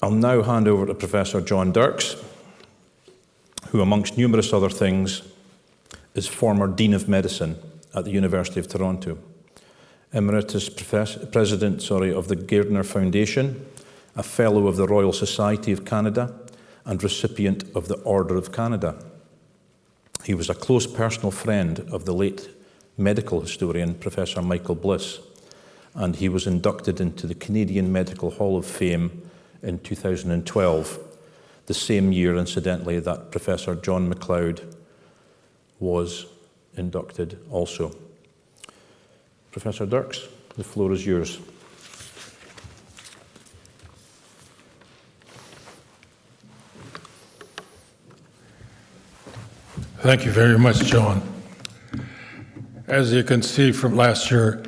I'll now hand over to Professor John Dirks, who, amongst numerous other things, is former Dean of Medicine at the University of Toronto, Emeritus President of the Gairdner Foundation, a Fellow of the Royal Society of Canada, and recipient of the Order of Canada. He was a close personal friend of the late medical historian, Professor Michael Bliss, and he was inducted into the Canadian Medical Hall of Fame in 2012, the same year, incidentally, that Professor John MacLeod was inducted also. Professor Dirks, the floor is yours. Thank you very much, John. As you can see from last year,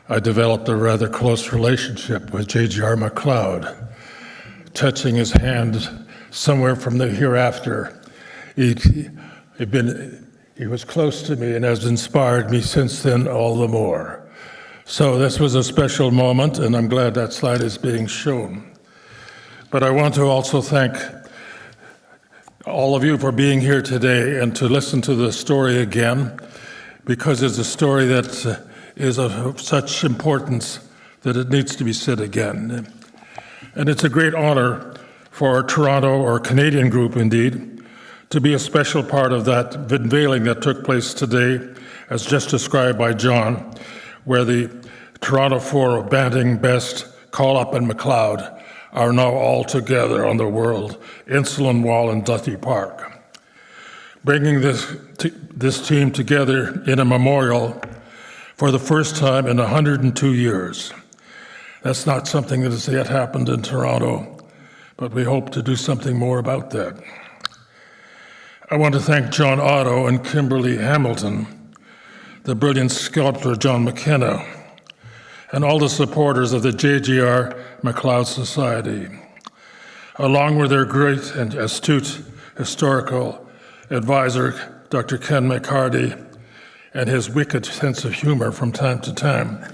I developed a rather close relationship with J.G.R. MacLeod, touching his hand somewhere from the hereafter. He was close to me and has inspired me since then all the more. So this was a special moment, and I'm glad that slide is being shown. But I want to also thank all of you for being here today and to listen to the story again, because it's a story that is of such importance that it needs to be said again. And it's a great honor for our Toronto, or Canadian group indeed, to be a special part of that unveiling that took place today, as just described by John, where the Toronto Four of Banting, Best, Call Up, and MacLeod are now all together on the World Insulin Wall in Duthy Park. Bringing this team together in a memorial for the first time in 102 years. That's not something that has yet happened in Toronto, but we hope to do something more about that. I want to thank John Otto and Kimberly Hamilton, the brilliant sculptor John McKenna, and all the supporters of the J.G.R. MacLeod Society, along with their great and astute historical advisor, Dr. Ken McCarty, and his wicked sense of humor from time to time.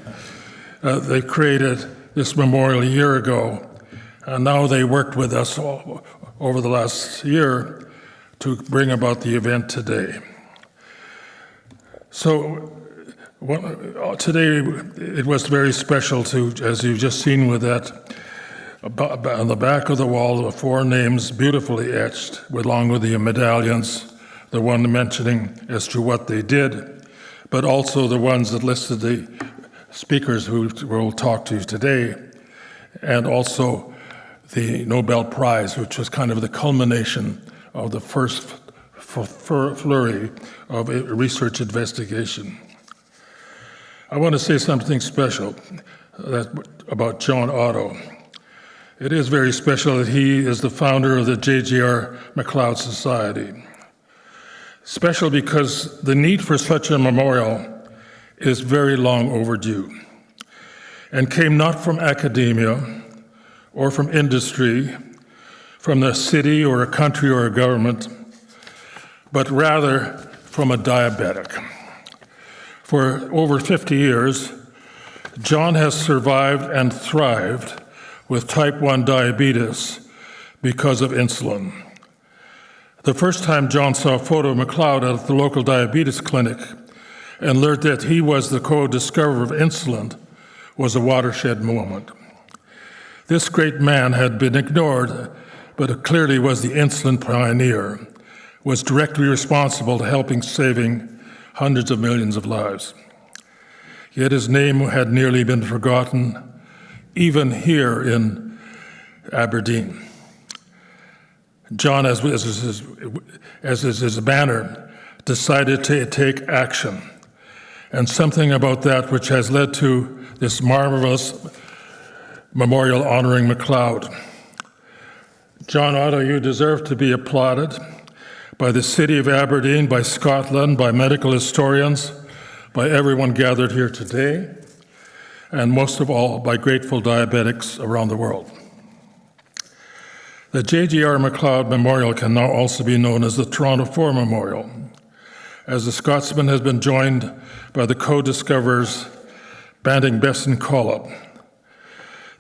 They created this memorial a year ago, and now they worked with us over the last year to bring about the event today. So today it was very special to, as you've just seen with that, on the back of the wall, the four names beautifully etched, along with the medallions, the one mentioning as to what they did, but also the ones that listed the speakers who we'll talk to today, and also the Nobel Prize, which was kind of the culmination of the first flurry of research investigation. I want to say something special about John Otto. It is very special that he is the founder of the J.G.R. MacLeod Society. Special because the need for such a memorial is very long overdue and came not from academia or from industry, from the city or a country or a government, but rather from a diabetic. For over 50 years, John has survived and thrived with type 1 diabetes because of insulin. The first time John saw a photo of MacLeod at the local diabetes clinic and learned that he was the co-discoverer of insulin was a watershed moment. This great man had been ignored, but clearly was the insulin pioneer, was directly responsible to helping saving hundreds of millions of lives. Yet his name had nearly been forgotten, even here in Aberdeen. John, as is his banner, decided to take action, and something about that which has led to this marvelous memorial honoring MacLeod. John Otto, you deserve to be applauded by the city of Aberdeen, by Scotland, by medical historians, by everyone gathered here today, and most of all, by grateful diabetics around the world. The J.G.R. MacLeod Memorial can now also be known as the Toronto Four Memorial, as the Scotsman has been joined by the co-discoverers Banting, Best, and Collop.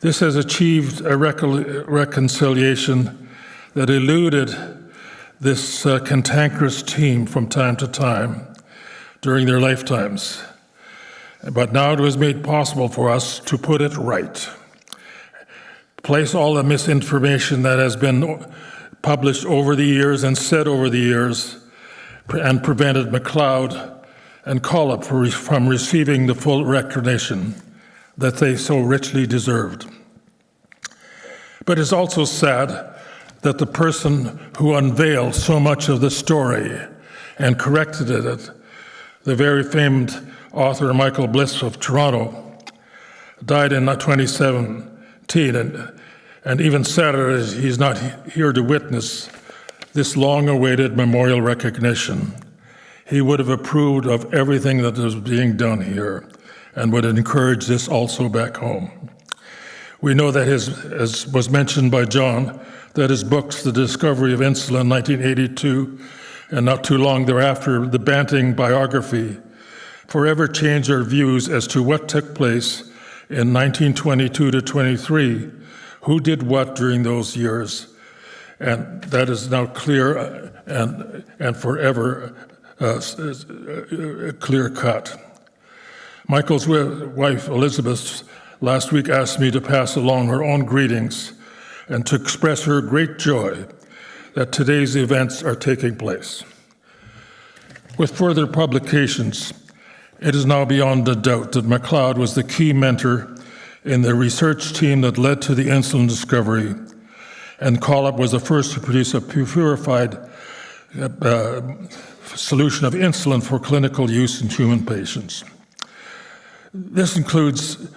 This has achieved a reconciliation that eluded this cantankerous team from time to time during their lifetimes. But now it was made possible for us to put it right. Place all the misinformation that has been published over the years and said over the years and prevented MacLeod and Collop from receiving the full recognition that they so richly deserved. But it's also sad that the person who unveiled so much of the story and corrected it, the very famed author Michael Bliss of Toronto, died in 2017, and even sadder is he's not here to witness this long-awaited memorial recognition. He would have approved of everything that was being done here and would encourage this also back home. We know that as was mentioned by John, that his books, The Discovery of Insulin, 1982, and not too long thereafter, the Banting biography, forever changed our views as to what took place in 1922 to 23, who did what during those years, and that is now clear and forever clear cut. Michael's wife, Elizabeth, last week asked me to pass along her own greetings and to express her great joy that today's events are taking place. With further publications, it is now beyond a doubt that MacLeod was the key mentor in the research team that led to the insulin discovery, and Collop was the first to produce a purified solution of insulin for clinical use in human patients. This includes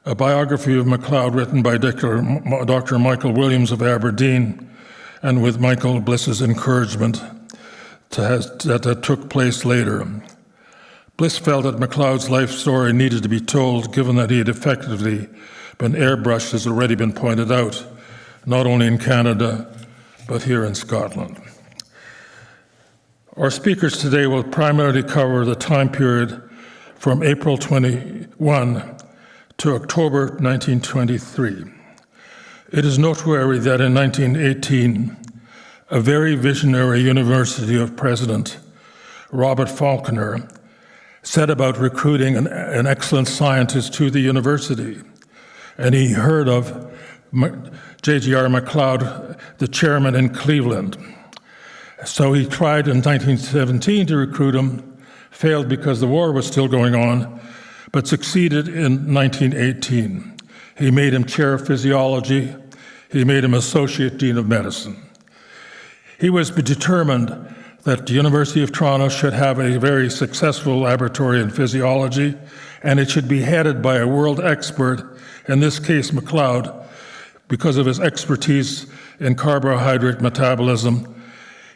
a biography of MacLeod written by Dr. Michael Williams of Aberdeen, and with Michael Bliss's encouragement that took place later. Bliss felt that MacLeod's life story needed to be told, given that he had effectively been airbrushed, as already been pointed out, not only in Canada, but here in Scotland. Our speakers today will primarily cover the time period from April 21 to October 1923. It is noteworthy that in 1918, a very visionary University of President, Robert Falconer, set about recruiting an excellent scientist to the university, and he heard of J.G.R. MacLeod, the chairman in Cleveland. So he tried in 1917 to recruit him, failed because the war was still going on, but succeeded in 1918. He made him chair of physiology. He made him associate dean of medicine. He was determined that the University of Toronto should have a very successful laboratory in physiology, and it should be headed by a world expert, in this case MacLeod, because of his expertise in carbohydrate metabolism.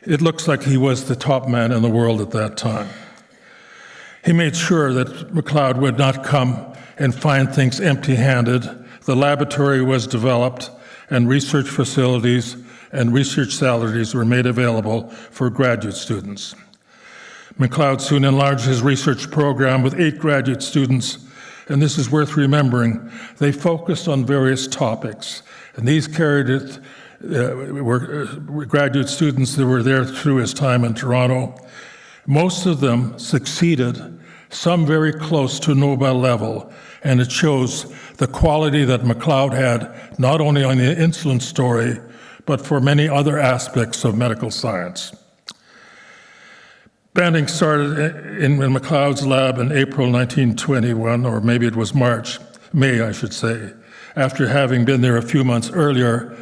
It looks like he was the top man in the world at that time. He made sure that MacLeod would not come and find things empty-handed. The laboratory was developed, and research facilities and research salaries were made available for graduate students. MacLeod soon enlarged his research program with 8 graduate students, and this is worth remembering. They focused on various topics, and these carried it, were graduate students that were there through his time in Toronto. Most of them succeeded, some very close to Nobel level, and it shows the quality that MacLeod had, not only on the insulin story, but for many other aspects of medical science. Banting started in MacLeod's lab in April 1921, or maybe it was May, I should say, after having been there a few months earlier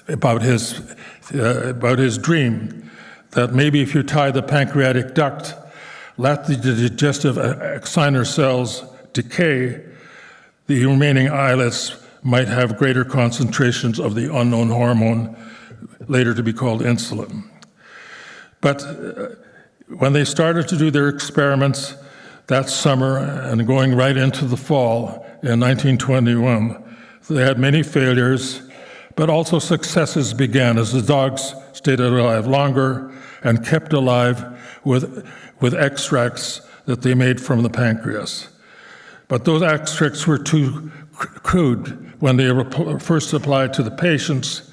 about his dream that maybe if you tie the pancreatic duct, let the digestive axonar cells decay, the remaining islets might have greater concentrations of the unknown hormone, later to be called insulin. But when they started to do their experiments that summer and going right into the fall in 1921, they had many failures, but also successes began as the dogs stayed alive longer and kept alive with extracts that they made from the pancreas. But those extracts were too crude. When they were first applied to the patients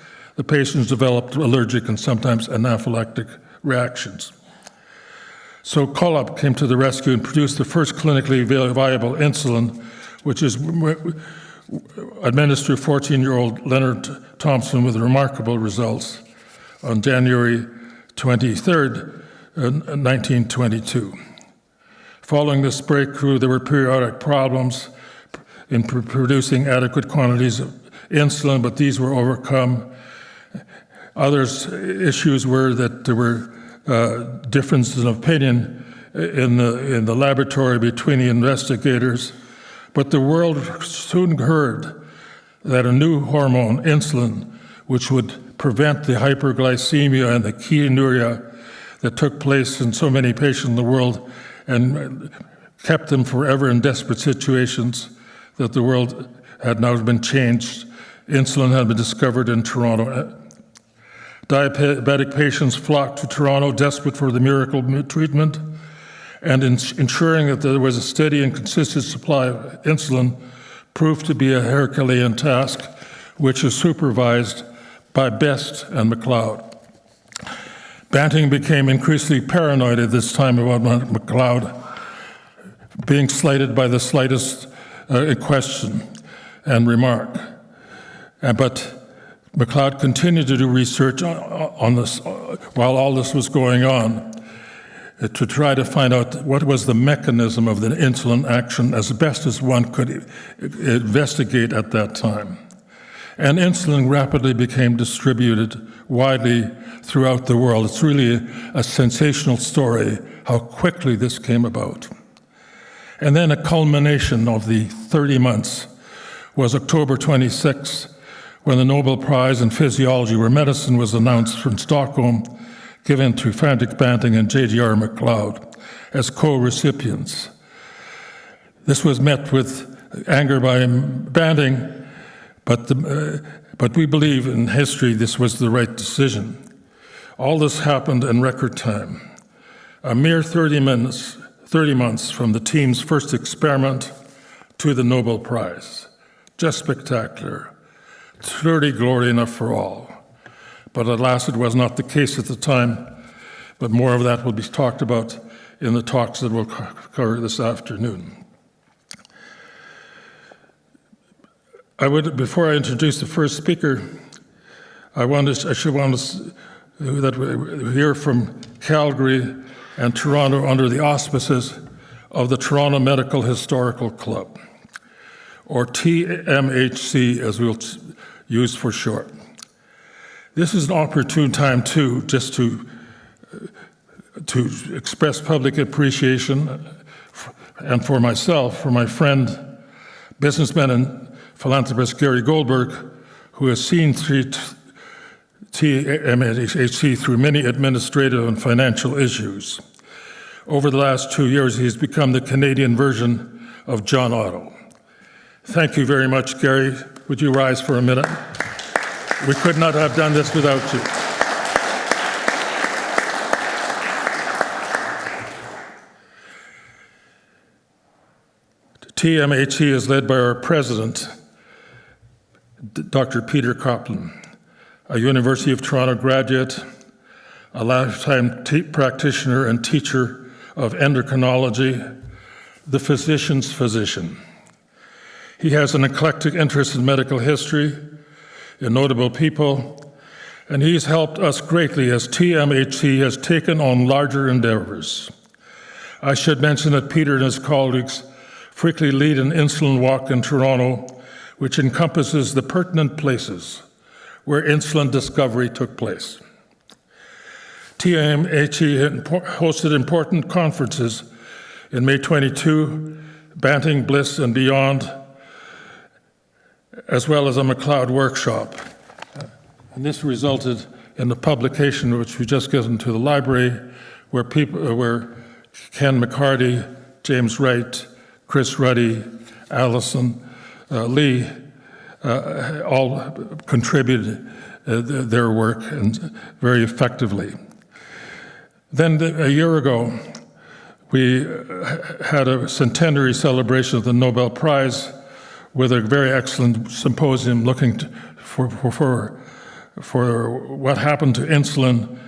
developed allergic and sometimes anaphylactic reactions. So Collop came to the rescue and produced the first clinically viable insulin, which is administered 14-year-old Leonard Thompson with remarkable results on January 23rd, 1922. Following this breakthrough, there were periodic problems in producing adequate quantities of insulin, but these were overcome. Issues were that there were differences of opinion in the laboratory between the investigators, but the world soon heard that a new hormone, insulin, which would prevent the hyperglycemia and the ketonuria that took place in so many patients in the world and kept them forever in desperate situations, that the world had now been changed. Insulin had been discovered in Toronto. Diabetic patients flocked to Toronto, desperate for the miracle treatment, and ensuring that there was a steady and consistent supply of insulin proved to be a Herculean task, which was supervised by Best and MacLeod. Banting became increasingly paranoid at this time about MacLeod being slighted by the slightest question and remark. But MacLeod continued to do research on this while all this was going on to try to find out what was the mechanism of the insulin action as best as one could investigate at that time. And insulin rapidly became distributed widely throughout the world. It's really a sensational story how quickly this came about. And then a culmination of the 30 months was October 26, when the Nobel Prize in Physiology or Medicine was announced from Stockholm, given to Frederick Banting and J.G.R. MacLeod as co-recipients. This was met with anger by Banting, but we believe in history this was the right decision. All this happened in record time. A mere 30 months from the team's first experiment to the Nobel Prize. Just spectacular. Truly glory enough for all. But alas, it was not the case at the time, but more of that will be talked about in the talks that we'll cover this afternoon. Before I introduce the first speaker, I should want to hear from Calgary and Toronto under the auspices of the Toronto Medical Historical Club, or TMHC as we'll use for short. This is an opportune time too, just to express public appreciation, and for myself, for my friend, businessman and philanthropist Gary Goldberg, who has seen TMHC through many administrative and financial issues. Over the last 2 years, he's become the Canadian version of John Otto. Thank you very much, Gary. Would you rise for a minute? We could not have done this without you. TMHC is led by our president, Dr. Peter Coplin, a University of Toronto graduate, a lifetime practitioner and teacher of endocrinology, the physician's physician. He has an eclectic interest in medical history, in notable people, and he's helped us greatly as TMHC has taken on larger endeavors. I should mention that Peter and his colleagues frequently lead an insulin walk in Toronto, which encompasses the pertinent places where insulin discovery took place. TMHC hosted important conferences in May 22, Banting, Bliss, and beyond, as well as a MacLeod workshop. And this resulted in the publication, which we just got into the library, where Ken McCarty, James Wright, Chris Ruddy, Allison Lee all contributed their work and very effectively. Then a year ago, We had a centenary celebration of the Nobel Prize with a very excellent symposium looking for what happened to insulin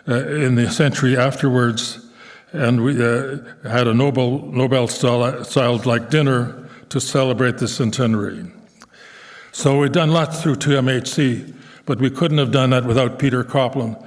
in the century afterwards. And we had a Nobel-style dinner to celebrate the centenary. So we've done lots through 2MHC, but we couldn't have done that without Peter Copeland,